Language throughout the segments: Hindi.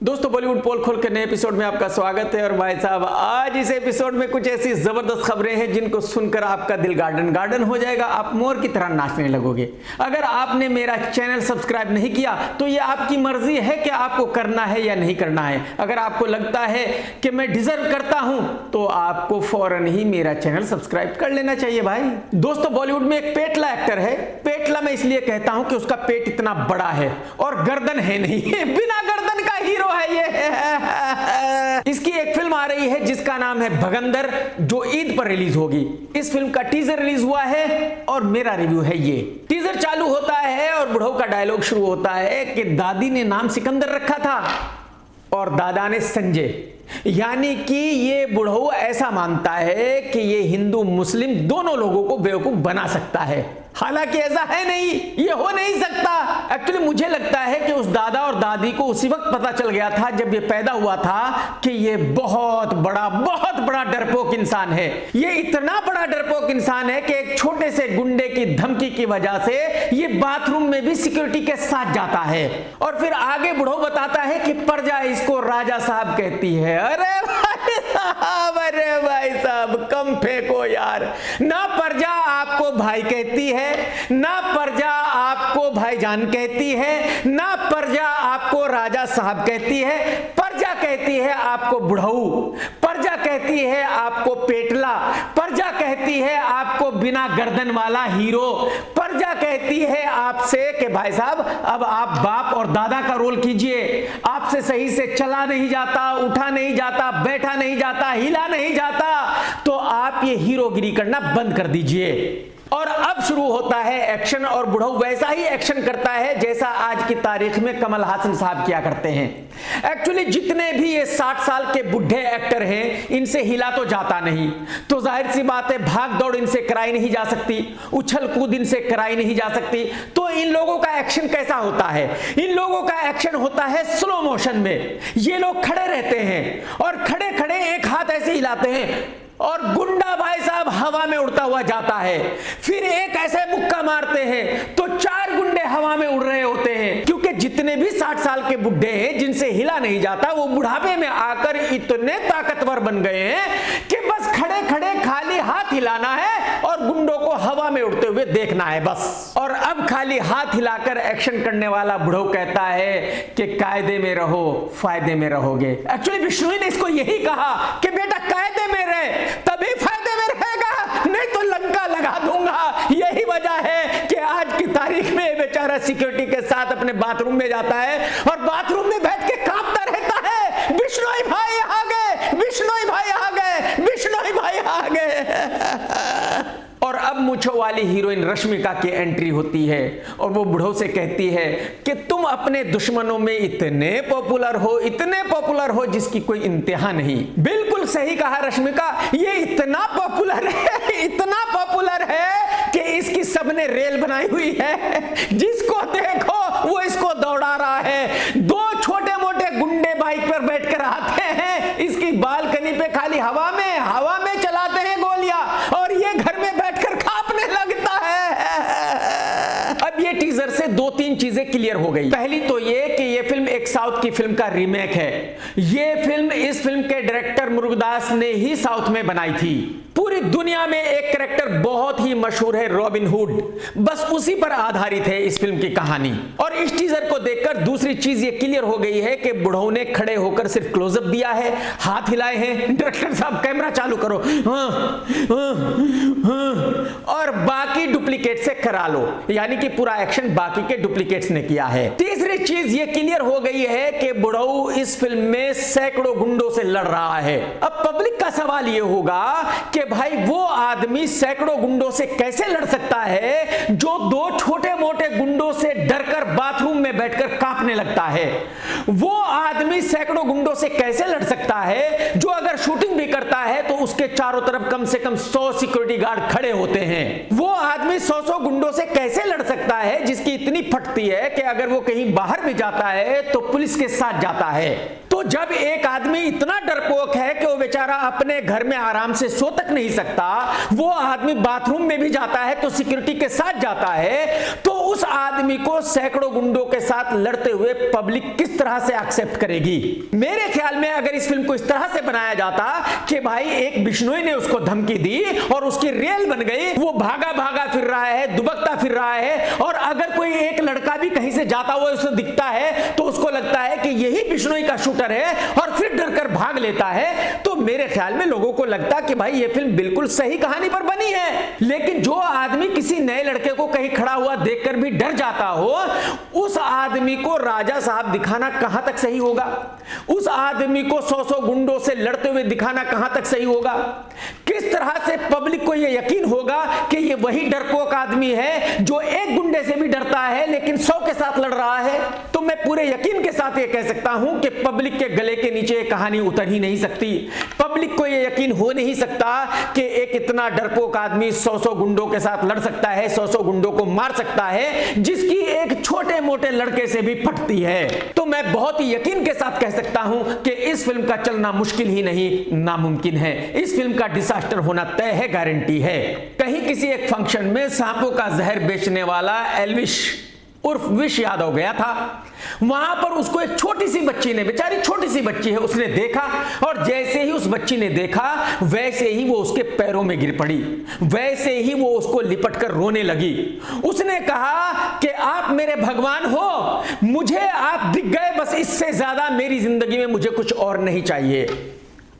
दोस्तों बॉलीवुड पोल खोल के नए एपिसोड में आपका स्वागत है। और भाई साहब आज इस एपिसोड में कुछ ऐसी जबरदस्त खबरें हैं जिनको सुनकर आपका दिल गार्डन गार्डन हो जाएगा, आप मोर की तरह नाचने लगोगे। अगर आपने मेरा चैनल सब्सक्राइब नहीं किया तो ये आपकी मर्जी है कि आपको करना है या नहीं करना है। अगर आपको लगता है कि मैं डिजर्व करता हूं तो आपको फौरन ही मेरा चैनल सब्सक्राइब कर लेना चाहिए भाई। दोस्तों बॉलीवुड में एक पेटला एक्टर है। पेटला मैं इसलिए कहता हूं कि उसका पेट इतना बड़ा है और गर्दन है नहीं, बिना गर्दन का हीरो है ये। इसकी एक फिल्म आ रही है जिसका नाम है भगंदर, जो ईद पर रिलीज होगी। इस फिल्म का टीजर रिलीज हुआ है और मेरा रिव्यू है ये। टीजर चालू होता है और बुढ़ऊ का डायलॉग शुरू होता है कि दादी ने नाम सिकंदर रखा था और दादा ने संजय। यानी कि ये बुढ़ऊ ऐसा मानता है कि ये हिंदू मुस्लिम दोनों लोगों को बेवकूफ बना सकता है। हालांकि ऐसा है नहीं, ये हो नहीं सकता। एक्चुअली मुझे लगता है कि उस दादा और दादी को उसी वक्त पता चल गया था जब ये पैदा हुआ था कि ये बहुत बड़ा डरपोक इंसान है। ये इतना बड़ा डरपोक इंसान है कि एक छोटे से गुंडे की धमकी की वजह से ये बाथरूम में भी सिक्योरिटी के साथ जाता है। और फिर आगे बुढ़ऊ बताता है कि प्रजा इसको राजा साहब कहती है। अरे भाई साहब कम फेंको यार। ना प्रजा आपको भाई कहती है, ना प्रजा आपको भाईजान कहती है, ना प्रजा आपको राजा साहब कहती है। प्रजा कहती है आपको बुढ़ऊ, प्रजा कहती है आपको पेटला, प्रजा कहती है आपको बिना गर्दन वाला हीरो, प्रजा कहती है आपसे कि भाई साहब अब आप बाप और दादा का रोल कीजिए। आपसे सही से चला नहीं जाता, उठा नहीं जाता, बैठा नहीं जाता, हिला नहीं जाता, तो आप ये हीरोगिरी करना बंद कर दीजिए। और अब शुरू होता है एक्शन और बुढ़ऊ वैसा ही एक्शन करता है जैसा आज की तारीख में कमल हासन साहब किया करते हैं। एक्चुअली जितने भी ये 60 साल के बुढ़े एक्टर हैं इनसे हिला तो जाता नहीं, तो जाहिर सी बात है भाग दौड़ इनसे कराई नहीं जा सकती, उछल कूद इनसे कराई नहीं जा सकती। तो इन लोगों का एक्शन कैसा होता है? इन लोगों का एक्शन होता है स्लो मोशन में। ये लोग खड़े रहते हैं और खड़े खड़े एक हाथ ऐसे हिलाते हैं और गुंडा भाई साहब हवा में उड़ता हुआ जाता है। फिर एक ऐसे मुक्का मारते हैं तो 4 गुंडे हवा में उड़ रहे होते हैं, क्योंकि जितने भी 60 साल के बुढ़े हैं जिनसे हिला नहीं जाता वो बुढ़ापे में आकर इतने ताकतवर बन गए हैं कि बस खड़े खड़े खाली हाथ हिलाना है और गुंडों को हवा में उड़ते हुए देखना है बस। और अब खाली हाथ हिलाकर एक्शन करने वाला बुढ़ऊ कहता है कि कायदे में रहो फायदे में रहोगे। एक्चुअली विष्णु ने इसको यही कहा कि बेटा कायदे में रहे तभी फायदे में रहेगा, नहीं तो लंका लगा दूंगा। यही वजह है कि आज की तारीख में बेचारा सिक्योरिटी के साथ अपने बाथरूम में जाता है और बाथरूम में बैठ के कांपता रहता है, बिश्नोई भाई आ गए, बिश्नोई भाई आ गए, बिश्नोई भाई आ गए। और अब मूंछों वाली हीरोइन रश्मिका की एंट्री होती है और वो बुढ़ऊ से कहती है कि तुम अपने दुश्मनों में इतने पॉपुलर हो जिसकी कोई इंतहा नहीं। बिल्कुल सही कहा रश्मिका, ये इतना पॉपुलर है कि इसकी सबने रेल बनाई हुई है। जिसको देखो वो इसको दौड़ा रहा है। 2 छोटे मोटे गुंडे बाइक पर बैठकर आते हैं, इसकी बालकनी पे खाली हवा में चलाते हैं गोलियां और ये घर में बैठकर कांपने लगता है। अब ये टीजर से 2-3 चीजें क्लियर हो गई। पहली तो ये कि ये फिल्म एक साउथ की फिल्म का रीमेक है। इस फिल्म के डायरेक्टर मुरुगदास ने ही साउथ में बनाई थी। पूरी दुनिया में एक कैरेक्टर बहुत ही मशहूर है, रॉबिन हुड, बस उसी पर आधारित है इस फिल्म की कहानी। और इस टीजर को देखकर दूसरी चीज ये क्लियर हो गई है कि बुढ़ऊ ने खड़े होकर सिर्फ क्लोजअप दिया है, हाथ हिलाए हैं, डायरेक्टर साहब कैमरा चालू करो, और बाकी डुप्लीकेट से करा लो, यानी कि पूरा एक्शन बाकी के डुप्लीकेट्स ने किया है। तीसरी चीज ये क्लियर हो गई है कि बुढ़ऊ इस फिल्म में सैकड़ों गुंडों से लड़ रहा है। अब पब्लिक का सवाल ये होगा कि भाई वो आदमी सैकड़ों गुंडों से कैसे लड़ सकता है जो 2 छोटे मोटे गुंडों से डरकर बाथरूम में बैठकर कांपने लगता है? वो आदमी सैकड़ों गुंडों से कैसे लड़ सकता है जो अगर शूटिंग भी करता है तो उसके चारों तरफ कम से कम 100 सिक्योरिटी गार्ड खड़े होते हैं? वो आदमी 100 गुंडों से कैसे लड़ सकता है जिसकी इतनी फटती है कि अगर वो कहीं बाहर भी जाता है तो पुलिस के साथ जाता है? तो तो जब एक आदमी इतना डरपोक है कि वो बेचारा अपने घर में आराम से सो तक नहीं सकता, वो आदमी बाथरूम में भी जाता है तो सिक्योरिटी के साथ जाता है, तो उस आदमी को सैकड़ों गुंडों के साथ लड़ते हुए पब्लिक किस तरह से एक्सेप्ट करेगी? मेरे ख्याल में अगर इस फिल्म को इस तरह से बनाया जाता कि भाई एक बिश्नोई ने उसको धमकी दी और उसकी रेल बन गई, वो भागा भागा फिर रहा है, दुबकता फिर रहा है, और अगर कोई एक लड़का भी कहीं से जाता हुआ उसे दिखता है तो उसको लगता है कि यही बिश्नोई का शूटर है और फिर डरकर भाग लेता है, तो मेरे ख्याल में लोगों को लगता कि भाई ये फिल्म बिल्कुल सही कहानी पर बनी है। लेकिन जो आदमी किसी नए लड़के को कहीं खड़ा हुआ देखकर भी डर जाता हो, उस आदमी को राजा साहब दिखाना कहां तक सही होगा? उस आदमी को 100-100 गुंडों से लड़ते हुए दिखाना कहां तक सही होगा? किस तरह से पब्लिक को यह यकीन होगा कि ये वही डरपोक आदमी है जो एक गुंडे से भी डरता है लेकिन 100 के साथ लड़ रहा है? तो मैं पूरे यकीन के साथ ये कह सकता हूं कि पब्लिक के गले के नीचे कहानी उतर ही नहीं सकती। पब्लिक को यह यकीन हो नहीं सकता कि एक इतना डरपोक आदमी 100-100 गुंडों के साथ लड़ सकता है, 100-100 गुंडों को मार सकता है, जिसकी एक छोटे मोटे लड़के से भी फटती है। तो मैं बहुत ही यकीन के साथ कह सकता हूं कि इस फिल्म का चलना मुश्किल ही नहीं, नामुमकिन है। इस फिल्म का डिजास्टर होना तय है, गारंटी है। कहीं किसी एक फंक्शन में सांपों का जहर बेचने वाला एल्विश उर्फ विश यादव गया था। वहां पर उसको एक छोटी सी बच्ची ने, बेचारी छोटी सी बच्ची है, उसने देखा, और जैसे ही उस बच्ची ने देखा वैसे ही वो उसके पैरों में गिर पड़ी, वैसे ही वो उसको लिपटकर रोने लगी। उसने कहा कि आप मेरे भगवान हो, मुझे आप दिख गए, बस इससे ज्यादा मेरी जिंदगी में मुझे कुछ और नहीं चाहिए।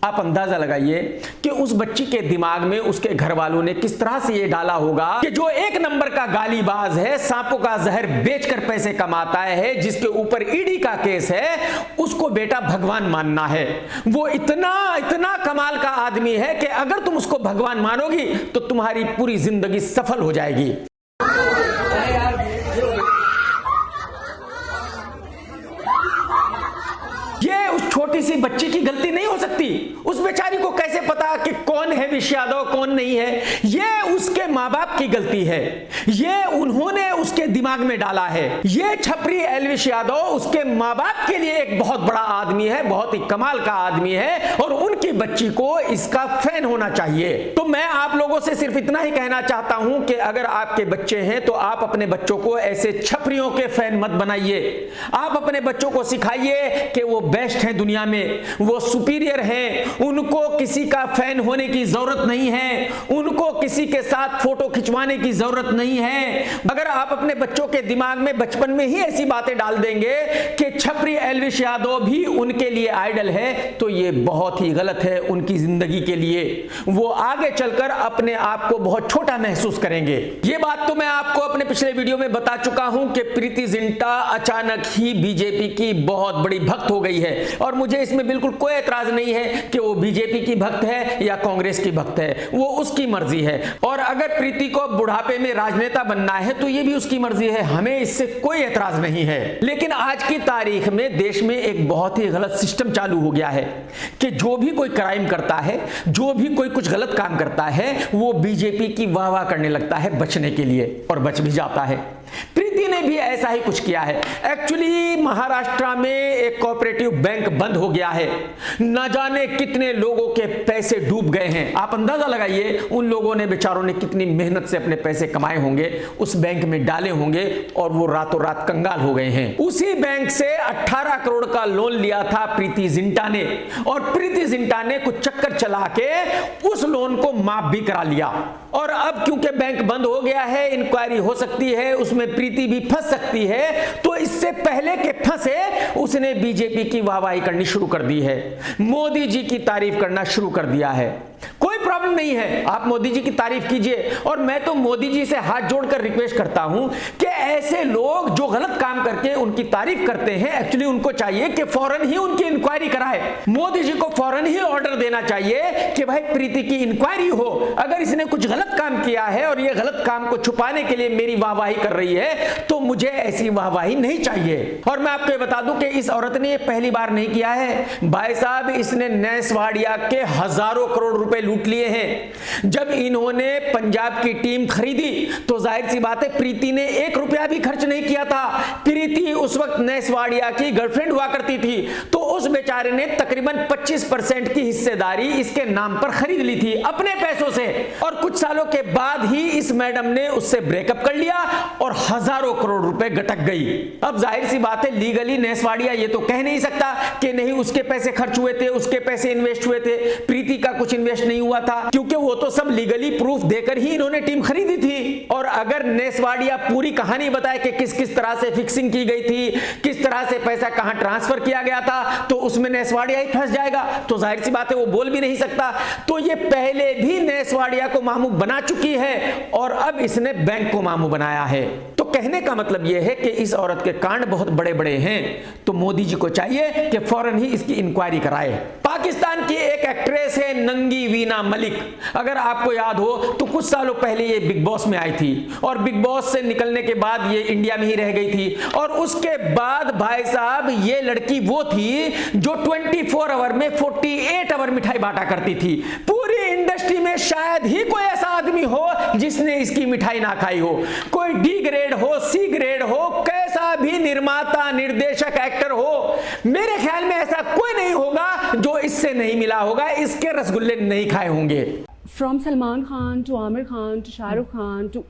आप अंदाजा लगाइए कि उस बच्ची के दिमाग में उसके घर वालों ने किस तरह से ये डाला होगा कि जो एक नंबर का गालीबाज है, सांपों का जहर बेचकर पैसे कमाता है, जिसके ऊपर ईडी का केस है, उसको बेटा भगवान मानना है। वो इतना कमाल का आदमी है कि अगर तुम उसको भगवान मानोगी तो तुम्हारी पूरी जिंदगी सफल हो जाएगी। ये उस छोटी सी बच्ची की गलती नहीं हो सकती। उस बेचारी को कैसे पता कि कौन है विश यादव, कौन नहीं है? ये उसके माँ बाप की गलती है, ये उन्होंने उसके दिमाग में डाला है। ये छपरी एल्विश यादव उसके माँ बाप के लिए एक बहुत बड़ा आदमी है, बहुत ही कमाल का आदमी है, और उनकी बच्ची को इसका फैन होना चाहिए। तो मैं आप लोगों से सिर्फ इतना ही कहना चाहता हूं कि अगर आपके बच्चे हैं तो आप अपने बच्चों को ऐसे छपरियों के फैन मत बनाइए। आप अपने बच्चों को सिखाइए कि वो बेस्ट है दुनिया में, वो सुपीरियर हैं, उनको किसी का फैन होने की जरूरत नहीं है, उनको किसी के साथ फोटो खिंचवाने की जरूरत नहीं है। अगर आप अपने बच्चों के दिमाग में बचपन में ही ऐसी बातें डाल देंगे कि छपरी एल्विश यादव भी उनके लिए आइडल है, तो ये बहुत ही गलत है उनकी जिंदगी के लिए। वो आगे चलकर अपने आप को बहुत छोटा महसूस करेंगे। ये बात तो मैं आपको अपने पिछले वीडियो में बता चुका हूं कि प्रीति जिंटा अचानक ही बीजेपी की बहुत बड़ी भक्त हो गई है, और मुझे इसमें बिल्कुल कोई एतराज नहीं है कि वो बीजेपी की भक्त है या कांग्रेस की भक्त है, वो उसकी मर्जी है। और अगर प्रीति को बुढ़ापे में राजनेता बनना है तो ये भी उसकी मर्जी है, हमें इससे कोई एतराज नहीं है। लेकिन आज की तारीख में देश में एक बहुत ही गलत सिस्टम चालू हो गया है कि जो भी कोई क्राइम करता है, जो भी कोई कुछ गलत काम करता है, वो बीजेपी की वाह वाह करने लगता है बचने के लिए, और बच भी जाता है। प्रीति ने भी ऐसा ही कुछ किया है। एक्चुअली महाराष्ट्र में एक कोऑपरेटिव बैंक बंद हो गया है, न जाने कितने लोगों के पैसे डूब गए हैं। आप अंदाजा लगाइए उन लोगों ने, बेचारों ने कितनी मेहनत से अपने पैसे कमाए होंगे, उस बैंक में डाले होंगे, और वो रातों रात कंगाल हो गए हैं। उसी बैंक से 18 करोड़ का लोन लिया था प्रीति जिंटा ने, और प्रीति जिंटा ने कुछ चक्कर चला के उस लोन को माफ भी करा लिया। और अब क्योंकि बैंक बंद हो गया है, इंक्वायरी हो सकती है, उसमें प्रीति भी फंस सकती है, तो इससे पहले के फंसे उसने बीजेपी की वाहवाही करनी शुरू कर दी है, मोदी जी की तारीफ करना शुरू कर दिया है। कोई प्रॉब्लम नहीं है, आप मोदी जी की तारीफ कीजिए, और मैं तो मोदी जी से हाथ जोड़कर रिक्वेस्ट करता हूं कि ऐसे लोग जो गलत काम करके उनकी तारीफ करते हैं, एक्चुअली उनको चाहिए कि फौरन ही उनकी इंक्वायरी कराए। मोदी जी को फौरन ही ऑर्डर देना चाहिए कि भाई प्रीति की इंक्वायरी हो। अगर इसने कुछ गलत काम किया है और ये गलत काम को छुपाने के लिए मेरी वाहवाही कर रही है, तो मुझे ऐसी वाहवाही नहीं चाहिए। और मैं आपको ये बता दूं कि इस औरत ने ये पहली बार नहीं किया है भाई साहब, इसने नेसवाड़िया के हजारों करोड़ रुपए लूट लिए हैं। जब इन्होंने पंजाब की टीम खरीदी तो जाहिर सी बात है प्रीति ने 1 रुपया भी खर्च नहीं किया था। प्रीति उस वक्त नेसवाड़िया की गर्लफ्रेंड हुआ करती थी, तो उस बेचारे ने तकरीबन 25% की हिस्सेदारी इसके नाम पर खरीद ली थी अपने पैसों से, और कुछ सालों के बाद ही इस मैडम ने उससे ब्रेकअप कर लिया और हजारों करोड़ रुपए गटक गई। अब जाहिर सी बात है, लीगली नेस्वाडिया ये तो कह नहीं सकता कि नहीं उसके पैसे खर्च हुए थे, उसके पैसे इन्वेस्ट हुए थे, प्रीति का कुछ इन्वेस्ट नहीं हुआ था, क्योंकि वो तो सब लीगली प्रूफ देकर ही इन्होंने टीम खरीदी थी। और अगर नेस्वाडिया पूरी कहानी बताए कि किस किस तरह से फिक्सिंग की गई थी, किस तरह से पैसा कहां ट्रांसफर किया गया था, तो उसमें नेस्वाडिया ही फंस जाएगा। तो जाहिर सी बात है वो बोल भी नहीं सकता। तो ये पहले भी नेस्वाडिया को मामू बना चुकी है और अब इसने बैंक को मामू बनाया है। तो कहने का मतलब यह है कि इस औरत के कांड बहुत बड़े बड़े हैं, तो मोदी जी को चाहिए कि फौरन ही इसकी इंक्वायरी कराए। पाकिस्तान की एक एक्ट्रेस है नंगी वीना मलिक, अगर आपको याद हो तो कुछ सालों पहले ये बिग बॉस में आई थी और बिग बॉस से निकलने के बाद ये इंडिया में ही रह गई थी। और उसके बाद भाई साहब ये लड़की वो थी जो 24 आवर में 48 आवर मिठाई बांटा करती थी। पूरी इंडस्ट्री में शायद ही कोई ऐसा आदमी हो जिसने इसकी मिठाई ना खाई हो। कोई डी ग्रेड हो, सी ग्रेड हो, कैसा भी निर्माता, निर्देशक, एक्टर हो, मेरे ख्याल में ऐसा कोई नहीं होगा जो इससे नहीं मिला होगा, इसके रसगुल्ले नहीं खाए होंगे। From Salman Khan to Amir Khan to Shah Rukh Khan to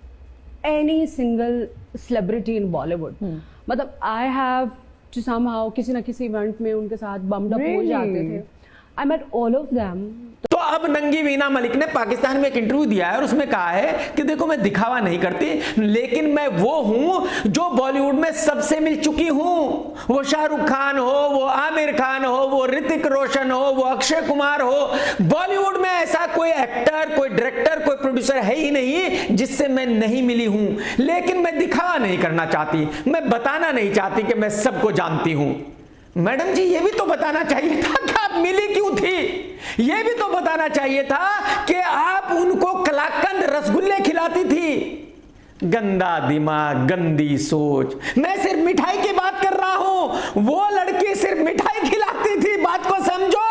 any single celebrity in Bollywood, मतलब I have to somehow किसी न किसी इवेंट में उनके साथ बम्ड अप हो जाते थे। I met all of them। तो अब नंगी वीना मलिक ने पाकिस्तान में एक इंटरव्यू दिया है और उसमें कहा है कि देखो मैं दिखावा नहीं करती, लेकिन मैं वो हूं जो बॉलीवुड में सबसे मिल चुकी हूं। वो शाहरुख खान हो, वो आमिर खान हो, वो ऋतिक रोशन हो, वो अक्षय कुमार हो, बॉलीवुड में ऐसा कोई एक्टर, कोई डायरेक्टर, कोई प्रोड्यूसर है ही नहीं जिससे मैं नहीं मिली हूं। लेकिन मैं दिखावा नहीं करना चाहती, मैं बताना नहीं चाहती कि मैं सबको जानती हूं। मैडम जी ये भी तो बताना चाहिए था कि आप मिली क्यों थी, ये भी तो बताना चाहिए था कि आप उनको कलाकंद रसगुल्ले खिलाती थी। गंदा दिमाग, गंदी सोच। मैं सिर्फ मिठाई की बात कर रहा हूं, वो लड़की सिर्फ मिठाई खिलाती थी, बात को समझो।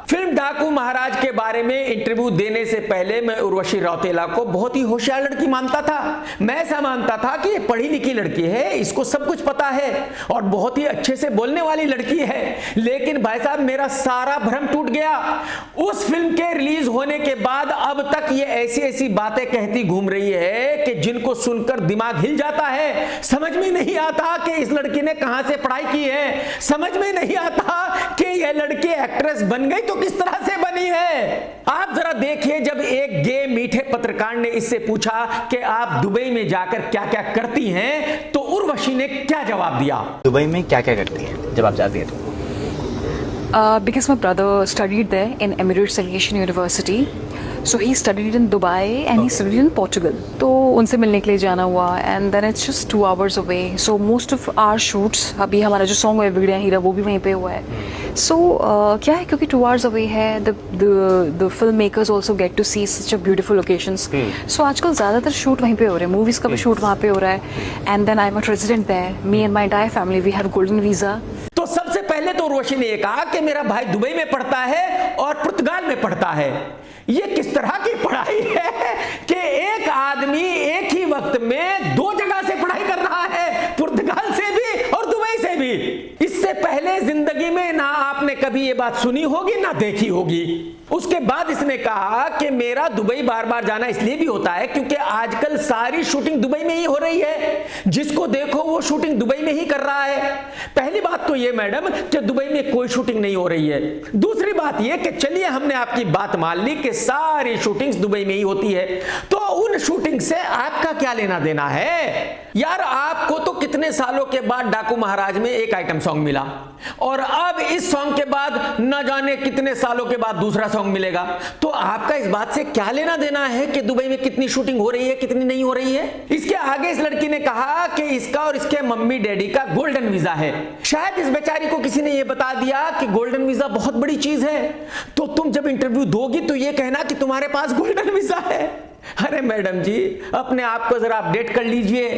फिल्म डाकू महाराज के बारे में इंटरव्यू देने से पहले मैं उर्वशी रौतेला को बहुत ही होशियार लड़की मानता था। मैं ऐसा मानता था कि ये पढ़ी लिखी लड़की है, इसको सब कुछ पता है और बहुत ही अच्छे से बोलने वाली लड़की है। लेकिन भाई साहब मेरा सारा भ्रम टूट गया। उस फिल्म के रिलीज होने के बाद अब तक ये ऐसी ऐसी बातें कहती घूम रही है कि जिनको सुनकर दिमाग हिल जाता है। समझ में नहीं आता कि इस लड़की ने कहां से पढ़ाई की है, समझ में नहीं आता कि यह लड़की एक्ट्रेस बन गई तो किस तरह से बनी है। आप जरा देखिए, जब एक गे मीठे पत्रकार ने इससे पूछा कि आप दुबई में जाकर क्या क्या करती हैं, तो उर्वशी ने क्या जवाब दिया। दुबई में क्या क्या करती है जब आप जाती है तो? Because my brother studied there in Emirates Aviation University. So he studied in Dubai and he studied in Portugal. तो उनसे मिलने के लिए जाना हुआ and then it's just 2 hours away. So most of our shoots, अभी हमारा जो सॉन्ग है बिगड़िया हीरा वो भी वहीं पे हुआ है. So क्या है क्योंकि 2 hours away है, the filmmakers also get to see such a beautiful locations. So आजकल ज़्यादातर शूट वहीं पे हो रहे हैं, मूवीज़ का भी शूट वहाँ पे हो रहा है. And then I'm a resident there. Me and my entire family we have golden visa. तो सबसे पहले तो उर्वशी ने ये कहा कि मेरा भाई दुबई में पढ़ता है और पुर्तगाल में पढ़ता है। ये किस तरह की पढ़ाई है कि एक आदमी एक ही वक्त में 2 जगह से पढ़ाई कर रहा है, पुर्तगाल से भी और दुबई से भी। इससे पहले जिंदगी में ना आपने कभी ये बात सुनी होगी ना देखी होगी। उसके बाद इसने कहा कि मेरा दुबई बार बार जाना इसलिए भी होता है क्योंकि आजकल सारी शूटिंग दुबई में ही हो रही है, जिसको देखो वो शूटिंग दुबई में ही कर रहा है। पहली बात तो ये मैडम कि दुबई में कोई शूटिंग नहीं हो रही है। दूसरी बात ये कि चलिए हमने आपकी बात मान ली कि सारी शूटिंग्स दुबई में ही होती है, तो उन शूटिंग से आपका क्या लेना देना है यार। आपको तो कितने सालों के बाद डाकू महाराज में एक आइटम सॉन्ग मिला और अब इस सॉन्ग के बाद न जाने कितने सालों के बाद दूसरा सॉन्ग मिलेगा। तो आपका इस बात से क्या लेना देना है कि दुबई में कितनी शूटिंग हो रही है कितनी नहीं हो रही है। इसके आगे इस लड़की ने कहा कि इसका और इसके मम्मी डैडी का गोल्डन वीजा है। शायद इस बेचारी को किसी ने यह बता दिया कि गोल्डन वीजा बहुत बड़ी चीज है, तो तुम जब इंटरव्यू दोगी तो यह कहना कि तुम्हारे पास गोल्डन वीजा है। अरे मैडम जी अपने आप को जरा अपडेट कर लीजिए,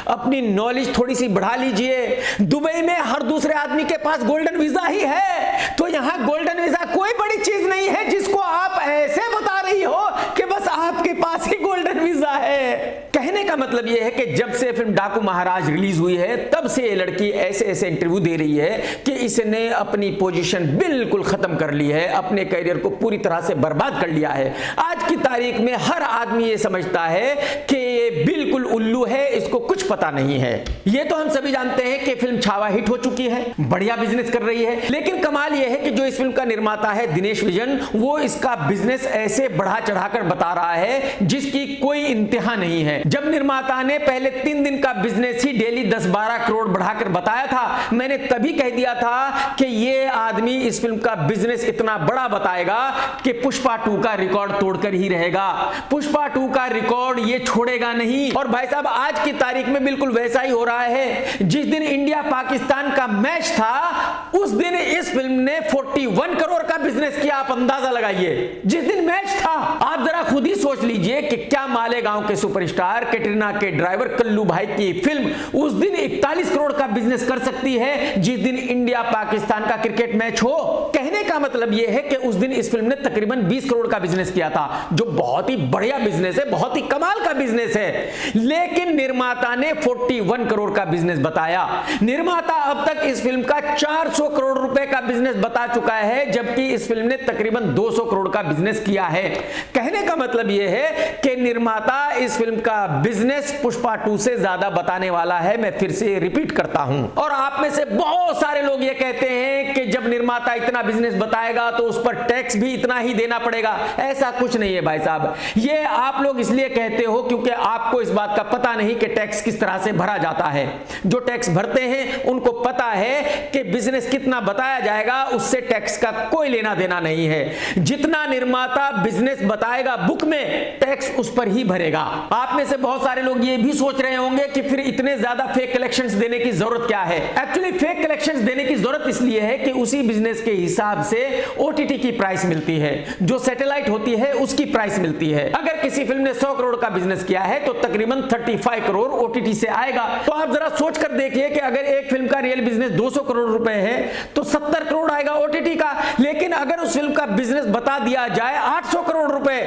अपनी नॉलेज थोड़ी सी बढ़ा लीजिए। दुबई में हर दूसरे आदमी के पास गोल्डन वीजा ही है, तो यहां गोल्डन वीजा कोई बड़ी चीज नहीं है जिसको आप ऐसे बता रही हो कि बस आपके पास ही गोल्डन वीजा है। कहने का मतलब यह है कि जब से फिल्म डाकू महाराज रिलीज हुई है तब से ये लड़की ऐसे ऐसे इंटरव्यू दे रही है कि इसने अपनी पोजीशन बिल्कुल खत्म कर ली है, अपने करियर को पूरी तरह से बर्बाद कर लिया है। आज की तारीख में हर आदमी ये समझता है कि ये बिल्कुल उल्लू है, इसको कुछ पता नहीं है। ये तो हम सभी जानते हैं कि फिल्म छावा हिट हो चुकी है, बढ़िया बिजनेस कर रही है, लेकिन कमाल यह है कि जो इस फिल्म का निर्माता है दिनेश विजन, वो इसका बिजनेस ऐसे बढ़ा चढ़ाकर बता रहा है जिसकी कोई इंतहा नहीं है। जब निर्माता ने पहले 3 दिन का बिजनेस ही डेली 10-12 करोड़ बढ़ाकर बताया था, मैंने तभी कह दिया था कि ये आदमी इस फिल्म का बिजनेस इतना बड़ा बताएगा कि पुष्पा 2 का रिकॉर्ड तोड़कर ही रहेगा। पुष्पा 2 का रिकॉर्ड ये छोड़ेगा नहीं। और भाई साहब, आज की तारीख में बिल्कुल वैसा ही हो रहा है। जिस दिन इंडिया पाकिस्तान का मैच था, उस दिन इस फिल्म ने 41 करोड़ का बिजनेस किया। आप अंदाजा लगाइए, जिस दिन मैच था। आप जरा खुद ही सोच लीजिए कि क्या मालेगांव के सुपरस्टार कैटरीना के ड्राइवर कल्लू भाई की फिल्म उस दिन 41 करोड़ का बिजनेस कर सकती है, जिस दिन इंडिया पाकिस्तान का क्रिकेट मैच हो। कहने का मतलब यह है कि उस दिन इस फिल्म ने तकरीबन 20 करोड़ का बिजनेस किया था, जो बहुत ही बढ़िया बिजनेस है, बहुत ही कमाल का बिजनेस है। लेकिन निर्माता ने 41 करोड़ का बिजनेस बताया। निर्माता अब तक इस फिल्म का 400 करोड़ रुपए का बिजनेस बता चुका है, जबकि इस फिल्म ने तकरीबन 200 करोड़ का बिजनेस किया है। कहने का मतलब यह है कि निर्माता इस फिल्म का बिजनेस पुष्पा 2 से ज्यादा बताने वाला है। मैं फिर से रिपीट करता हूं। और आप में से बहुत सारे लोग यह कहते हैं कि जब निर्माता इतना बिजनेस बताएगा तो उस पर टैक्स भी इतना ही देना पड़ेगा। ऐसा कुछ नहीं है भाई साहब, ये आप लोग इसलिए कहते हो क्योंकि आपको इस बात का पता नहीं कि टैक्स किस तरह से भरा जाता है। जो टैक्स भरते हैं उनको पता है कि बिजनेस कितना बताया जाएगा, उससे टैक्स का कोई लेना देना नहीं है। जितना निर्माता बिजनेस बताएगा बुक में, टैक्स उस पर ही भरेगा। आप में से बहुत सारे लोग ये भी सोच रहे होंगे कि फिर इतने ज्यादा फेक कलेक्शंस देने की जरूरत क्या है। एक्चुअली फेक कलेक्शंस देने की जरूरत इसलिए है कि उसी बिजनेस के हिसाब से ओटीटी की प्राइस मिलती है, जो सैटेलाइट होती है उसकी प्राइस मिलती है। अगर किसी फिल्म ने 100 करोड़ का बिजनेस किया है तो तकरीबन 35 करोड़ ओटीटी से आएगा। तो आप जरा सोच कर देखिए कि अगर एक फिल्म का रियल बिजनेस 200 करोड़ रुपए है तो 70 करोड़ आएगा ओटीटी का। लेकिन अगर उस फिल्म का बिजनेस बता दिया जाए 800 करोड़ रुपए,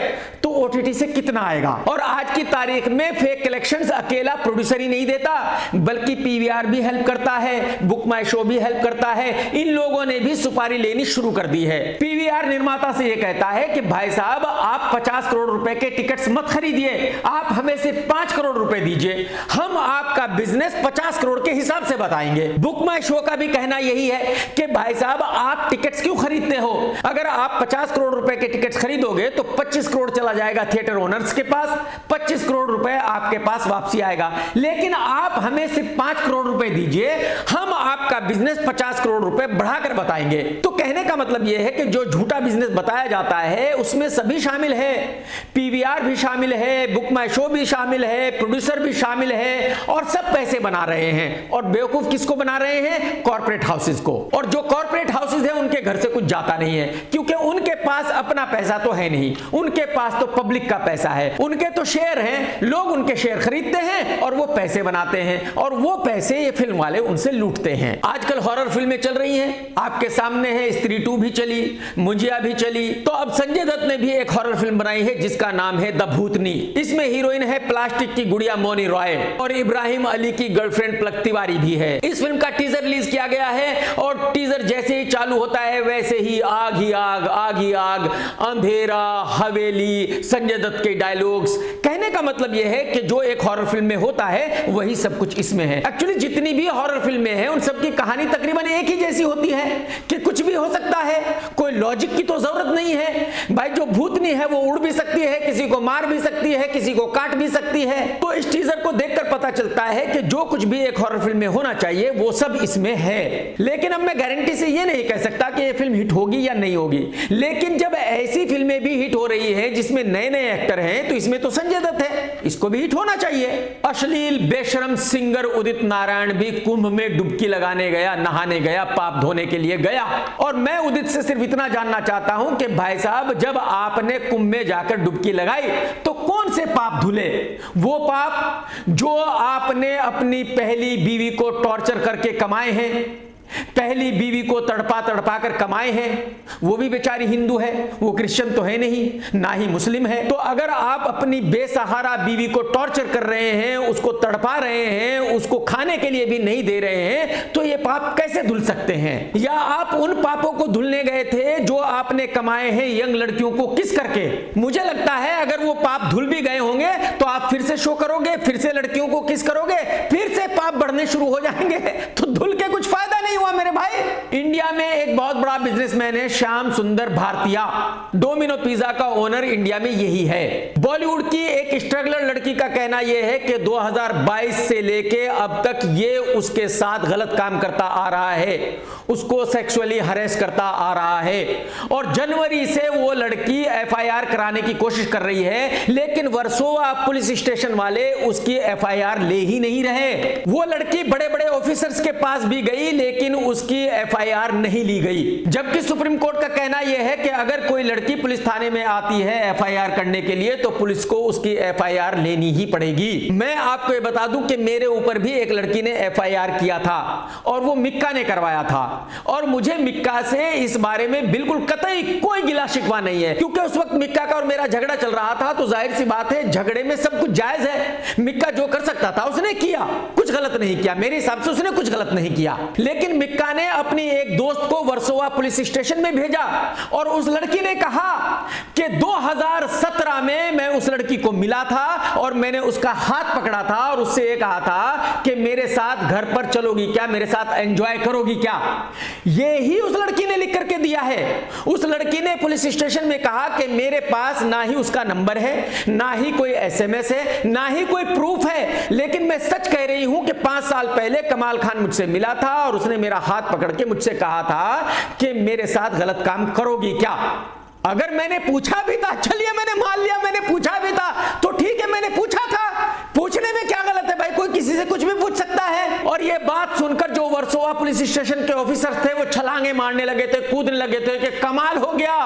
तो ओटीटी से कितना आएगा। और आज की तारीख में फेक कलेक्शंस अकेला प्रोड्यूसर ही नहीं देता, बल्कि पीवीआर भी हेल्प करता है, बुक माई शो भी हेल्प करता है। इन लोगों ने भी सुपारी लेनी शुरू कर दी है। पीवीआर निर्माता से यह कहता है कि भाई साहब, आप 50 करोड़ रुपए के टिकट्स मत खरीदिए, आप हमें से 5 करोड़ रुपए दीजिए, हम आपका बिजनेस 50 करोड़ के हिसाब से बताएंगे। बुक माई शो का भी कहना यही है कि भाई साहब, आप टिकट्स क्यों खरीदते हो? अगर आप 50 करोड़ रुपए के टिकट्स खरीदोगे तो 25 करोड़ चला जाएगा थिएटर ओनर्स के पास, 25 करोड़ रुपए आपके पास वापसी आएगा। लेकिन आप हमें सिर्फ 5 करोड़ रुपए दीजिए, हम आपका बिजनेस 50 करोड़ रुपए बढ़ाकर बताएंगे। तो कहने का मतलब यह है कि जो झूठा बिजनेस बताया जाता है उसमें सभी शामिल है, पीवीआर भी शामिल है, बुक माई शो भी शामिल है, प्रोड्यूसर भी शामिल है, और सब पैसे बना रहे हैं। और बेवकूफ किसको बना रहे हैं? कॉर्पोरेट हाउसेस को। और जो कॉर्पोरेट हाउसेस है उनके घर से कुछ जाता नहीं है, क्योंकि उनके पास अपना पैसा तो है नहीं, उनके पास तो पब्लिक का पैसा है। उनके तो शेयर हैं, लोग उनके शेयर खरीदते हैं और वो पैसे बनाते हैं, और वो पैसे ये फिल्म वाले उनसे लूटते हैं। आजकल हॉरर फिल्में चल रही हैं, आपके सामने है, स्त्री 2 भी चली, मुजिया भी चली। तो अब संजय दत्त ने भी एक हॉरर फिल्म बनाई है जिसका नाम है द भूतनी। इसमें हीरोइन है प्लास्टिक की गुड़िया मौनी रॉय, और इब्राहिम अली की गर्लफ्रेंड प्लक तिवारी भी है। इस फिल्म का टीजर रिलीज किया गया है, और टीजर जैसे ही चालू होता है वैसे ही आग ही आग, आग ही आग, अंधेरा, हवेली, संजय दत्त के डायलॉग्स। कहने का मतलब यह है कि जो एक हॉरर फिल्म में होता है वही सब कुछ इसमें है। एक्चुअली जितनी भी हॉरर फिल्में हैं उन सब की कहानी तकरीबन एक ही जैसी होती है कि कुछ भी हो सकता है, कोई लॉजिक की तो जरूरत नहीं है। भाई जो भूतनी है वो उड़ भी सकती है, किसी को मार भी सकती है, किसी को काट भी सकती है। तो इस टीजर को देखकर पता चलता है कि जो कुछ भी एक हॉरर फिल्म में होना चाहिए वो सब इसमें है। लेकिन अब मैं गारंटी से ये नहीं कह सकता कि ये फिल्म हिट होगी या नहीं होगी। लेकिन जब ऐसी फिल्में भी हिट हो रही है जिसमें नए नए एक्टर हैं, तो इसमें तो संजय दत्त है, इसको भी हिट होना चाहिए। अश्लील बेशरम सिंगर उदित नारायण भी कुंभ में डुबकी लगाने गया, नहाने गया, पाप धोने के लिए गया। और मैं उदित से सिर्फ इतना जानना चाहता हूं कि भाई साहब, जब आपने कुंभ में जाकर डुबकी लगाई तो कौन से पाप धुले? वो पाप जो आपने अपनी पहली बीवी को टॉर्चर करके कमाए हैं, पहली बीवी को तड़पा तड़पा कर कमाए हैं, वो भी बेचारी हिंदू है, वो क्रिश्चियन तो है नहीं, ना ही मुस्लिम है। तो अगर आप अपनी बेसहारा बीवी को टॉर्चर कर रहे हैं, उसको तड़पा रहे हैं, उसको खाने के लिए भी नहीं दे रहे हैं, तो ये पाप कैसे धुल सकते हैं? या आप उन पापों को धुलने गए थे जो आपने कमाए हैं यंग लड़कियों को किस करके? मुझे लगता है अगर वो पाप धुल भी गए होंगे तो आप फिर से शो करोगे, फिर से लड़कियों को किस करोगे, फिर से पाप बढ़ने शुरू हो जाएंगे, तो धुल के कुछ फायदा नहीं हुआ मेरे भाई। इंडिया में एक बहुत बड़ा बिजनेसमैन है श्याम सुंदर भारतीया, डोमिनो पिज्जा का ओनर इंडिया में यही है। बॉलीवुड की एक स्ट्रगलर लड़की का कहना यह है कि 2022 से लेके अब तक ये उसके साथ गलत काम करता आ रहा है, उसको सेक्सुअली हरेस करता आ रहा है, और जनवरी से वो लड़की एफआईआर कराने की कोशिश कर रही है, लेकिन वर्सोवा पुलिस स्टेशन वाले उसकी एफआईआर ले ही नहीं रहे। वो लड़की बड़े बड़े ऑफिसर्स के पास भी गई, लेकिन उसकी एफआईआर नहीं ली गई। जबकि सुप्रीम कोर्ट का कहना यह है कि अगर कोई लड़की पुलिस थाने में आती है एफआईआर करने के लिए तो पुलिस को उसकी एफआईआर लेनी ही पड़ेगी। मैं आपको ये बता दूं कि मेरे ऊपर भी एक लड़की ने एफआईआर किया था और वो मिक्का ने करवाया था, और मुझे मिक्का से इस बारे में बिल्कुल कतई कोई गिला शिकवा नहीं है, क्योंकि उस वक्त मिक्का का और मेरा झगड़ा चल रहा था। तो जाहिर सी बात है झगड़े में सब कुछ जायज है। मिक्का जो कर सकता था उसने किया, कुछ गलत नहीं किया, मेरे हिसाब से उसने कुछ गलत नहीं किया। लेकिन मिक्का ने अपनी एक दोस्त को वर्सोवा पुलिस स्टेशन में भेजा और उस लड़की ने कहा कि 2017 में मैं उस लड़की को मिला था और मैंने उसका हाथ पकड़ा था और उससे ये कहा था कि मेरे साथ घर पर चलोगी क्या, मेरे साथ एंजॉय करोगी क्या। ये ही उस लड़की ने लिख करके दिया है। उस लड़की ने पुलिस स्टेशन में कहा कि मेरे पास ना ही उसका नंबर है, ना ही कोई एसएमएस है, ना ही कोई प्रूफ है, लेकिन मैं सच कह रही हूं कि 5 साल पहले कमाल खान मुझसे मिला था और उसने मेरा हाथ पकड़ के मुझसे कहा था कि मेरे साथ गलत काम करोगी क्या। अगर मैंने पूछा भी था, चलिए मैंने मान लिया मैंने पूछा भी था, तो ठीक है मैंने पूछा था, पूछने में क्या गलत है भाई, कोई किसी से कुछ भी पूछ सकता है। और ये बात सुनकर जो वर्सोवा पुलिस स्टेशन के ऑफिसर थे वो छलांगे मारने लगे थे, कूदने लगे थे कि कमाल हो गया,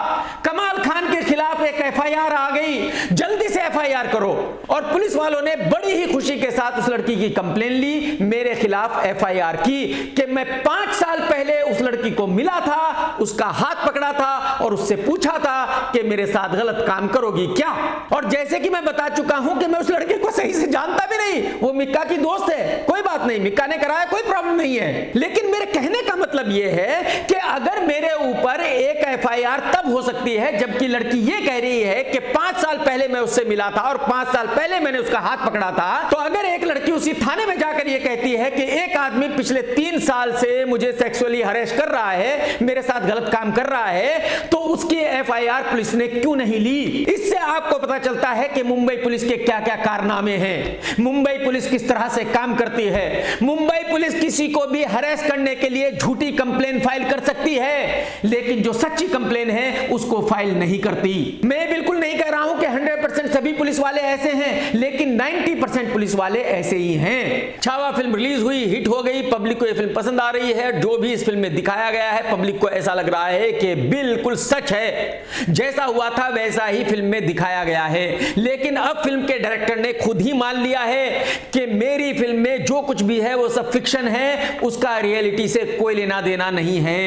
कमाल खान के खिलाफ एक एफआईआर आ गई, जल्दी से एफआईआर करो। और पुलिस वालों ने बड़ी ही खुशी के साथ उस लड़की की कंप्लेन ली, मेरे खिलाफ एफआईआर की कि मैं 5 साल पहले उस लड़की को मिला था, उसका हाथ पकड़ा था और उससे पूछा कि मेरे साथ गलत काम करोगी क्या। और जैसे कि मैं बता चुका हूं कि मैं उस लड़के को सही से जानता भी नहीं, वो मिक्का की दोस्त है, कोई बात नहीं, मिक्का ने कराया, कोई प्रॉब्लम नहीं है। लेकिन मेरे कहने का मतलब यह है कि अगर मेरे ऊपर एक एफआईआर तब हो सकती है जबकि लड़की ये कह रही है कि 5 साल पहले मैं उससे मिला था और 5 साल पहले मैंने उसका हाथ पकड़ा था, तो अगर एक लड़की उसी थाने में जाकर यह कहती है कि एक आदमी पिछले 3 साल से मुझे सेक्सुअली हरेस कर रहा है, मेरे साथ गलत काम कर रहा है, तो उसकी एफआईआर पुलिस ने क्यों नहीं ली। इससे आपको पता चलता है कि मुंबई पुलिस के क्या क्या कारनामे हैं, मुंबई पुलिस किस तरह से काम करती है। मुंबई पुलिस किसी को भी हरेस करने के लिए झूठी कंप्लेन फाइल कर सकती है, लेकिन जो सच्ची कंप्लेन है उसको फाइल नहीं करती। मैं बिल्कुल नहीं कह रहा हूं कि 100% सभी पुलिस वाले ऐसे हैं, लेकिन 90% पुलिस वाले ऐसे ही हैं। छावा फिल्म रिलीज हुई, हिट हो गई, पब्लिक को यह फिल्म पसंद आ रही है, जो भी इस फिल्म में दिखाया गया है पब्लिक को ऐसा लग रहा है कि बिल्कुल सच है, जैसा हुआ था वैसा ही फिल्म में दिखाया गया है। लेकिन अब फिल्म के डायरेक्टर ने खुद ही मान लिया है कि मेरी फिल्म में जो कुछ भी है वो सब फिक्शन है, उसका रियलिटी से कोई लेना देना नहीं है।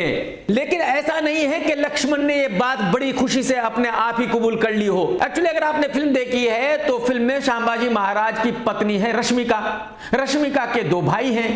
लेकिन ऐसा नहीं है कि लक्ष्मण ने ये बात बड़ी खुशी से अपने आप ही कबूल कर ली हो। एक्चुअली अगर आपने फिल्म देखी है तो फिल्म में संभाजी महाराज की पत्नी है रश्मिका, रश्मिका के 2 भाई हैं।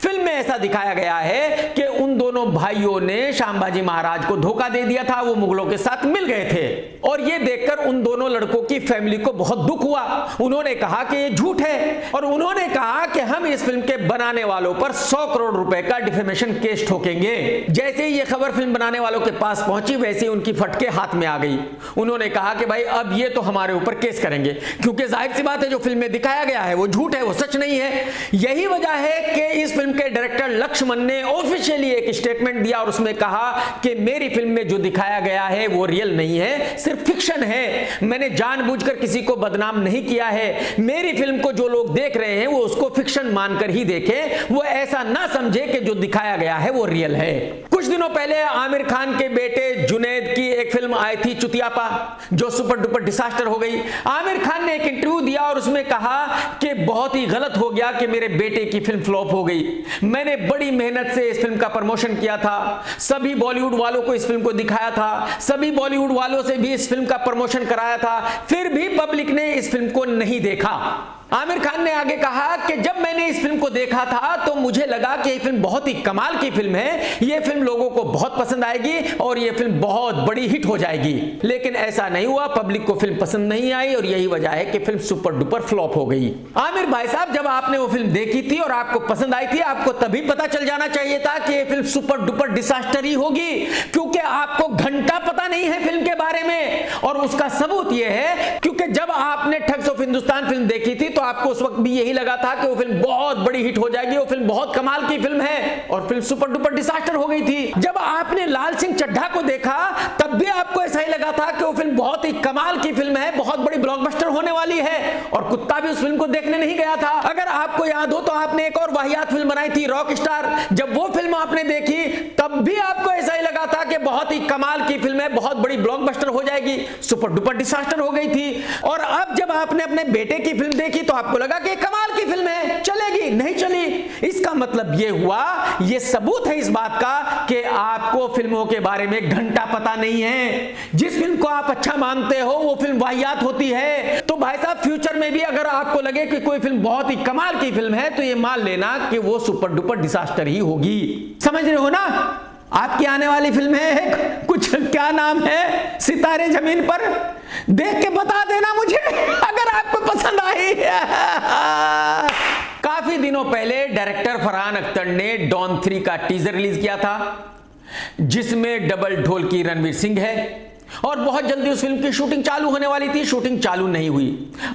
फिल्म में ऐसा दिखाया गया है कि उन दोनों भाइयों ने संभाजी महाराज को धोखा दे दिया था, वो मुगलों के साथ मिल गए थे, और ये देखकर उन दोनों लड़कों की फैमिली को बहुत दुख हुआ। उन्होंने कहा कि ये झूठ है और उन्होंने कहा कि हम इस फिल्म के बनाने वालों पर 100 करोड़ रुपए का डिफेमेशन केस ठोकेंगे। जैसे ही ये खबर फिल्म बनाने वालों के पास पहुंची वैसे ही उनकी फटके हाथ में आ गई। उन्होंने कहा कि भाई अब ये तो हमारे ऊपर केस करेंगे, क्योंकि जाहिर सी बात है जो फिल्म में दिखाया गया है वो झूठ है, वो सच नहीं है। यही वजह है कि इस फिल्म के डायरेक्टर लक्ष्मण ने ऑफिशियली एक स्टेटमेंट दिया और उसमें कहा कि मेरी फिल्म में जो दिखाया गया है वो रियल नहीं है, सिर्फ फिक्शन है, मैंने जानबूझकर किसी को बदनाम नहीं किया है। मेरी फिल्म को जो लोग देख रहे हैं वो उसको फिक्शन मानकर ही देखें, वो ऐसा ना समझे कि जो दिखाया गया है वो रियल है। कुछ दिनों पहले आमिर खान के बेटे जुनैद की एक फिल्म आई थी चुतियापा, जो सुपर डुपर डिसास्टर हो गई। आमिर खान ने एक इंटरव्यू दिया और उसमें कहा कि बहुत ही गलत हो गया कि मेरे बेटे की फिल्म फ्लॉप हो गई। मैंने बड़ी मेहनत से इस फिल्म का प्रमोशन किया था, सभी बॉलीवुड वालों को इस फिल्म को दिखाया था, सभी बॉलीवुड वालों से भी इस फिल्म का प्रमोशन कराया था, फिर भी पब्लिक ने इस फिल्म को नहीं देखा। आमिर खान ने आगे कहा कि जब मैंने इस फिल्म को देखा था तो मुझे लगा कि ये फिल्म बहुत ही कमाल की फिल्म है, ये फिल्म लोगों को बहुत पसंद आएगी और ये फिल्म बहुत बड़ी हिट हो जाएगी। लेकिन ऐसा नहीं हुआ, पब्लिक को फिल्म पसंद नहीं आई और यही वजह है कि फिल्म सुपर डुपर फ्लॉप हो गई। आमिर भाई साहब, जब आपने वो फिल्म देखी थी और आपको पसंद आई थी, आपको तभी पता चल जाना चाहिए था कि ये फिल्म सुपर डुपर डिसास्टर ही होगी, क्योंकि आपको घंटा पता नहीं है फिल्म के बारे में। और उसका सबूत यह है क्योंकि जब आपने ठग्स ऑफ हिंदुस्तान फिल्म देखी थी तो आपको उस वक्त भी यही लगा था कि वो फिल्म बहुत बड़ी हिट हो जाएगी, वो फिल्म बहुत कमाल की फिल्म है, और फिल्म सुपर डुपर डिसास्टर हो गई थी। जब आपने लाल सिंह चड्ढा को देखा तब भी आपको ऐसा ही लगा था कि वो फिल्म बहुत ही कमाल की फिल्म है, बहुत बड़ी ब्लॉकबस्टर होने वाली है, और कुत्ता भी उस फिल्म को देखने नहीं गया था। अगर आपको याद हो तो आपने एक और वाहियात फिल्म बनाई थी रॉक स्टार, जब वो फिल्म आपने देखी तब भी आपको ऐसा ही लगा था कि बहुत ही कमाल की फिल्म है, बहुत बड़ी ब्लॉकबस्टर हो जाएगी, सुपर डुपर डिसास्टर हो गई थी। और अब जब आपने अपने बेटे की फिल्म देखी तो आपको लगा कि कमाल की फिल्म है, चलेगी, नहीं चली। इसका मतलब यह हुआ, यह सबूत है इस बात का कि आपको फिल्मों के बारे में घंटा पता नहीं है। जिस फिल्म को आप अच्छा मानते हो वो फिल्म वाहियात होती है। तो भाई साहब, फ्यूचर में भी अगर आपको लगे कि कोई फिल्म बहुत ही कमाल की फिल्म है तो ये मान लेना कि वो सुपर डुपर डिसास्टर ही होगी। समझ रहे हो ना? आपकी आने वाली फिल्म है कुछ, क्या नाम है, सितारे जमीन पर, देख के बता देना मुझे अगर आपको पसंद आई। काफी दिनों पहले डायरेक्टर फरहान अख्तर ने डॉन 3 का टीजर रिलीज किया था, जिसमें डबल ढोल की रणवीर सिंह है, और बहुत जल्दी उस फिल्म की शूटिंग चालू होने वाली थी, शूटिंग चालू नहीं हुई।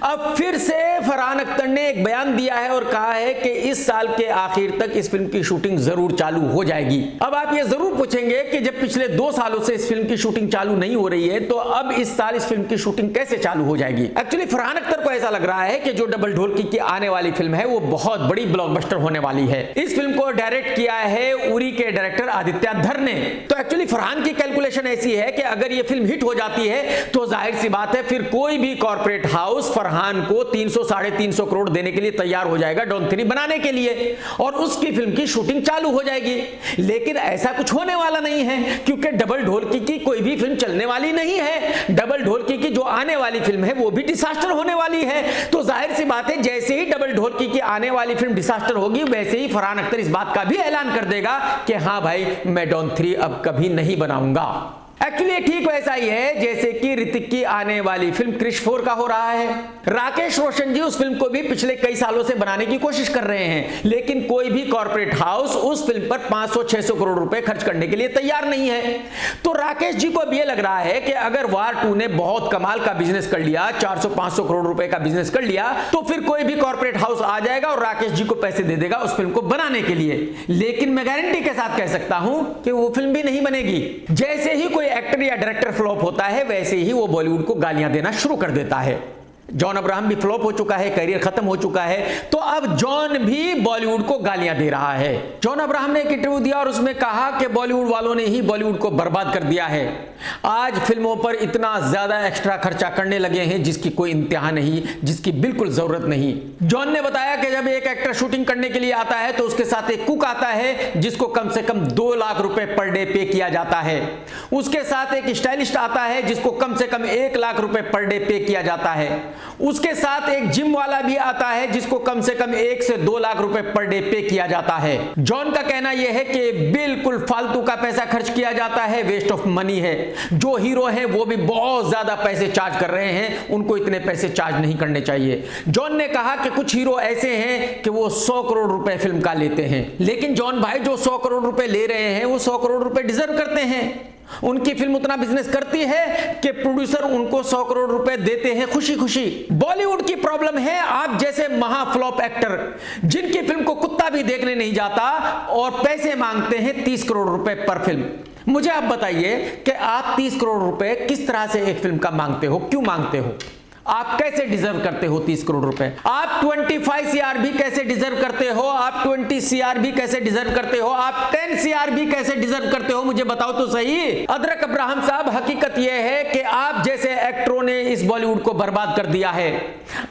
अब फिर से फरहान अख्तर ने एक बयान दिया है और कहा है कि इस साल के आखिर तक इस फिल्म की शूटिंग जरूर चालू हो जाएगी। अब आप ये जरूर पूछेंगे कि जब पिछले 2 सालों से इस फिल्म की शूटिंग चालू नहीं हो रही है तो अब इस साल इस फिल्म की शूटिंग कैसे चालू हो जाएगी? एक्चुअली फरहान अख्तर को ऐसा लग रहा है कि जो डबल ढोलकी की आने वाली फिल्म है वो बहुत बड़ी ब्लॉकबस्टर होने वाली है। इस फिल्म को डायरेक्ट किया है उरी के डायरेक्टर आदित्य धर ने। तो एक्चुअली फरहान की कैलकुलेशन ऐसी है कि अगर ये फिल्म हिट हो जाती है तो जाहिर सी बात है फिर कोई भी कॉर्पोरेट हाउस फरहान को 300-350 करोड़ देने के लिए तैयार हो जाएगा डॉन 3 बनाने के लिए, और उसकी फिल्म की शूटिंग चालू हो जाएगी। लेकिन ऐसा कुछ होने वाला नहीं है, क्योंकि डबल ढोलकी की कोई भी फिल्म चलने वाली नहीं है। डबल ढोलकी की जो आने वाली फिल्म है वो भी डिसास्टर होने वाली है। तो जाहिर सी बात है जैसे ही डबल ढोलकी की आने वाली फिल्म डिसास्टर होगी वैसे ही फरहान अख्तर इस बात का भी ऐलान कर देगा कि हाँ भाई, मैं डॉन 3 अब कभी नहीं बनाऊंगा। एक्चुअली ठीक वैसा ही है जैसे कि ऋतिक की आने वाली फिल्म क्रिश 4 का हो रहा है। राकेश रोशन जी उस फिल्म को भी पिछले कई सालों से बनाने की कोशिश कर रहे हैं, लेकिन कोई भी कॉर्पोरेट हाउस उस फिल्म पर 500-600 करोड़ रुपए खर्च करने के लिए तैयार नहीं है। तो राकेश जी को अब यह लग रहा है कि अगर वार 2 ने बहुत कमाल का बिजनेस कर लिया, 400-500 करोड़ रुपए का बिजनेस कर लिया, तो फिर कोई भी कॉर्पोरेट हाउस आ जाएगा और राकेश जी को पैसे दे देगा उस फिल्म को बनाने के लिए। लेकिन मैं गारंटी के साथ कह सकता हूं कि वो फिल्म भी नहीं बनेगी। जैसे ही कोई एक्टर या डायरेक्टर फ्लॉप होता है वैसे ही वो बॉलीवुड को गालियां देना शुरू कर देता है। जॉन अब्राहम भी फ्लॉप हो चुका है, करियर खत्म हो चुका है, तो अब जॉन भी बॉलीवुड को गालियां दे रहा है। जॉन अब्राहम ने एक इंटरव्यू दिया और उसमें कहा कि बॉलीवुड वालों ने ही बॉलीवुड को बर्बाद कर दिया है। आज फिल्मों पर इतना ज्यादा एक्स्ट्रा खर्चा करने लगे हैं जिसकी कोई इंतहा नहीं, जिसकी बिल्कुल जरूरत नहीं। जॉन ने बताया कि जब एक एक्टर शूटिंग करने के लिए आता है तो उसके साथ एक कुक आता है जिसको कम से कम 2 लाख रुपए पर डे पे किया जाता है। उसके साथ एक स्टाइलिस्ट आता है जिसको कम से कम 1 लाख रुपए पर डे पे किया जाता है। उसके साथ एक जिम वाला भी आता है जिसको कम से कम 1 से 2 लाख रुपए पर डे पे किया जाता है। जॉन का कहना यह है कि बिल्कुल फालतू का पैसा खर्च किया जाता है, वेस्ट ऑफ मनी है। जो हीरो हैं वो भी बहुत ज्यादा पैसे चार्ज कर रहे हैं, उनको इतने पैसे चार्ज नहीं करने चाहिए। जॉन ने कहा कि कुछ हीरो ऐसे हैं कि वो 100 करोड़ रुपए फिल्म का लेते हैं, लेकिन जॉन भाई जो 100 करोड़ रुपए ले रहे हैं वो 100 करोड़ रुपए डिजर्व करते हैं। उनकी फिल्म उतना बिजनेस करती है कि प्रोड्यूसर उनको 100 करोड़ रुपए देते हैं खुशी खुशी। बॉलीवुड की प्रॉब्लम है आप जैसे महाफ्लॉप एक्टर जिनकी फिल्म को कुत्ता भी देखने नहीं जाता और पैसे मांगते हैं 30 करोड़ रुपए पर फिल्म। मुझे आप बताइए कि आप 30 करोड़ रुपए किस तरह से एक फिल्म का मांगते हो, क्यों मांगते हो? आप कैसे डिजर्व करते हो 30 करोड़ रुपए? आप 25 CR भी कैसे डिजर्व करते हो? आप 20 CR भी कैसे डिजर्व करते हो? आप 10 CR भी कैसे डिजर्व करते हो? मुझे बताओ तो सही। अदरक अब्राहम साहब, हकीकत यह है कि आप जैसे एक्टरों ने इस बॉलीवुड को बर्बाद कर दिया है।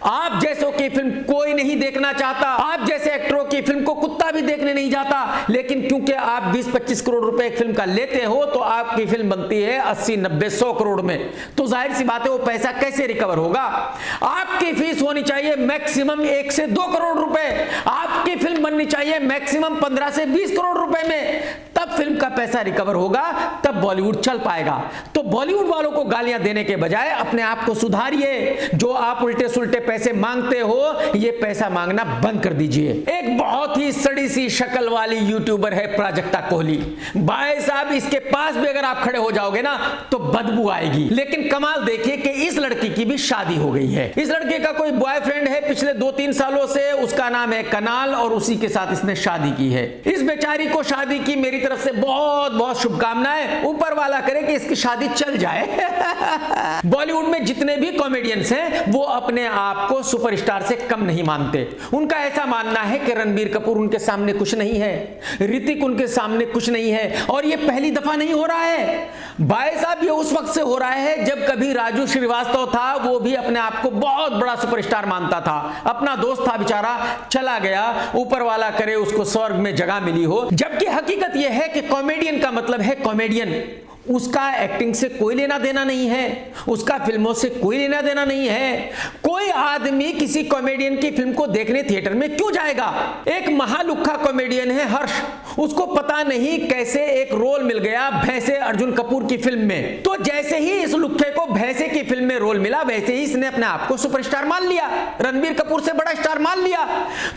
आप जैसों की फिल्म कोई नहीं देखना चाहता, आप जैसे एक्टरों की फिल्म को कुत्ता भी देखने नहीं जाता, लेकिन क्योंकि आप 20-25 करोड़ रुपए एक फिल्म का लेते हो तो आपकी फिल्म बनती है 80-90-100 करोड़ में। तो जाहिर सी बात है वो पैसा कैसे रिकवर होगा? आपकी फीस होनी चाहिए मैक्सिमम 1 से 2 करोड़ रुपए, आपकी फिल्म बननी चाहिए मैक्सिमम 15 से 20 करोड़ रुपए में, तब फिल्म का पैसा रिकवर होगा, तब बॉलीवुड चल पाएगा। तो बॉलीवुड वालों को गालियां देने के बजाय अपने आप को सुधारिए। जो आप उल्टे सुल्टे पैसे मांगते हो, ये पैसा मांगना बंद कर दीजिए। एक बहुत ही सड़ी सी शक्ल वाली यूट्यूबर है प्राजक्ता कोहली। भाई साहब, इसके पास भी अगर आप खड़े हो जाओगे ना तो बदबू आएगी। लेकिन कमाल देखिए कि इस लड़की की भी शादी हो गई है। इस लड़के का कोई बॉयफ्रेंड है पिछले 2-3 सालों से, उसका नाम है कनाल, और उसी के साथ इसने शादी की है। इस बेचारी को शादी की मेरी तरफ से बहुत बहुत शुभकामनाएं। ऊपर वाला करे कि इसकी शादी चल जाए। बॉलीवुड में जितने भी कॉमेडियंस हैं वो अपने आप को सुपरस्टार से कम नहीं मानते। उनका ऐसा मानना है कि रणबीर कपूर उनके सामने कुछ नहीं है, ऋतिक उनके सामने कुछ नहीं है, और ये पहली दफा नहीं हो रहा है भाई साहब। ये उस वक्त से हो रहा है जब कभी राजू श्रीवास्तव था, वो भी अपने आप को बहुत बड़ा सुपरस्टार मानता था। अपना दोस्त था बेचारा, चला गया, ऊपर वाला करे उसको स्वर्ग में जगह मिली हो। जबकि हकीकत यह है कि कॉमेडियन का मतलब है कॉमेडियन, उसका एक्टिंग से कोई लेना देना नहीं है, उसका फिल्मों से कोई लेना देना नहीं है। कोई आदमी किसी कॉमेडियन की फिल्म को देखने थिएटर में क्यों जाएगा? एक महालुक्खा कॉमेडियन है हर्ष, उसको पता नहीं कैसे एक रोल मिल गया भैंसे अर्जुन कपूर की फिल्म में। तो जैसे ही इस लुक्खे को भैंसे की फिल्म में रोल मिला, वैसे ही इसने अपने आप को सुपरस्टार मान लिया, रणबीर कपूर से बड़ा स्टार मान लिया।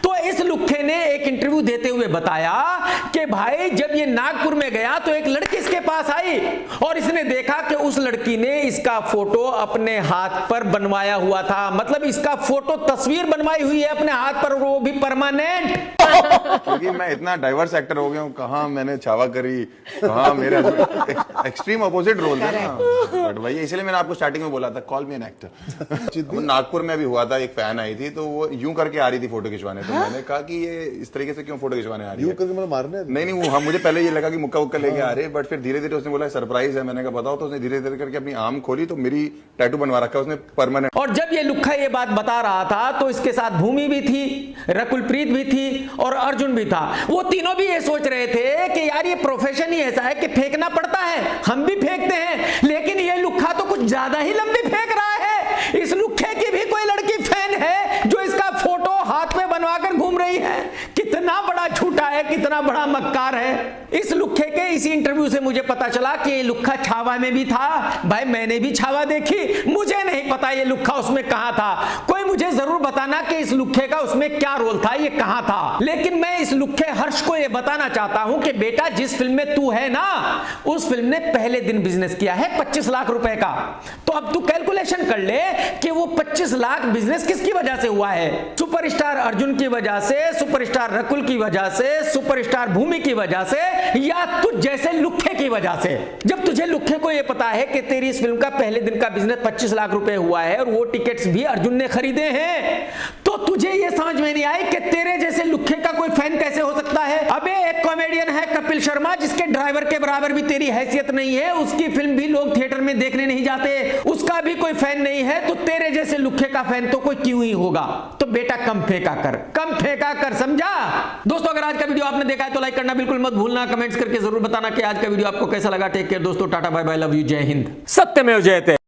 तो इस लुक्खे ने एक इंटरव्यू देते हुए बताया कि भाई जब ये नागपुर में गया तो एक लड़की इसके पास आई और इसने देखा कि उस लड़की ने इसका फोटो अपने हाथ पर बनवाया हुआ था। मतलब इसका फोटो तस्वीर बनवाई हुई है अपने हाथ पर, वो भी परमानेंट। क्योंकि मैं इतना डाइवर्स एक्टर हो गया हूँ, कहाँ मैंने छावा करी, कहाँ मेरे एक्सट्रीम अपोजिट रोल है ना। बट भाई इसलिए मैंने आपको स्टार्टिंग में बोला था call me an actor. Nagpur में भी हुआ था, एक फैन आई थी तो वो यूं करके आ रही थी फोटो खिंचवाने, तो मैंने कहा कि ये इस तरीके से क्यों फोटो खिंचवाने आ रही है? यूं करके मतलब मारने? नहीं, हाँ, मुझे पहले ये लगा कि मुक्का उक्का लेके आ रहे, बट फिर धीरे धीरे उसने बोला सरप्राइज है। मैंने कहा बताओ, तो उसने धीरे धीरे करके अपनी आर्म खोली तो मेरी टैटू बनवा रखा उसने परमानेंट। और जब ये लुक्खा ये बात बता रहा था तो इसके साथ भूमि भी थी, रकुलप्रीत भी थी और अर्जुन भी था। वो तीनों भी ये सोच रहे थे कि यार ये प्रोफेशन ही ऐसा है कि फेंकना पड़ता है, हम भी फेंकते हैं, लेकिन ये लुक्खा तो कुछ ज्यादा ही लंबी फेंक रहा है। इस लुक्खे की भी कोई लड़की फैन है जो इसका फोटो हाथ में बनवाकर घूम रही है। कितना बड़ा झूठा है, कितना बड़ा मक्कार है। इस लुक्खे के इसी इंटरव्यू से मुझे पता चला कि ये लुक्खा छावा में भी था। भाई मैंने भी छावा देखी, मुझे नहीं पता ये लुक्खा उसमें कहां था। कोई मुझे जरूर बताना कि इस लुक्खे का उसमें क्या रोल था, ये कहां था। लेकिन मैं इस लुक्खे हर्ष को ये बताना चाहता हूं कि बेटा जिस फिल्म में तू है ना, उस फिल्म ने पहले दिन बिजनेस किया है 25 लाख रुपए का। तो अब तू कैलकुलेशन कर ले कि वो 25 लाख बिजनेस किसकी वजह से हुआ है? सुपरस्टार अर्जुन की वजह से, सुपरस्टार रकुल की वजह से, सुपरस्टार भूमि की वजह से, या तुझ जैसे लुक्खे की वजह से। जब तुझे लुक्खे को यह पता है कि तेरी इस फिल्म का पहले दिन का बिजनेस 25 लाख रुपए हुआ है और वो टिकट्स भी अर्जुन ने खरीदे हैं, तो तुझे यह समझ में नहीं आई कि तेरे जैसे लुक्खे का कोई फैन कैसे हो सकता है? अबे एक कॉमेडियन है कपिल शर्मा, जिसके ड्राइवर के बराबर भी तेरी हैसियत नहीं है, उसकी फिल्म भी लोग थिएटर में देखने नहीं जाते, उसका भी कोई फैन नहीं है, तो तेरे जैसे लुक्खे का फैन तो कोई क्यों ही होगा? तो बेटा कम फेंका कर, कम फेंका कर, समझा? दोस्तों अगर आज का वीडियो आपने देखा है तो लाइक करना बिल्कुल मत भूलना, कमेंट्स करके जरूर बताना कि आज का वीडियो आपको कैसा लगा। टेक केयर दोस्तों, tata bye bye, love you, जय हिंद, सत्यमेव जयते।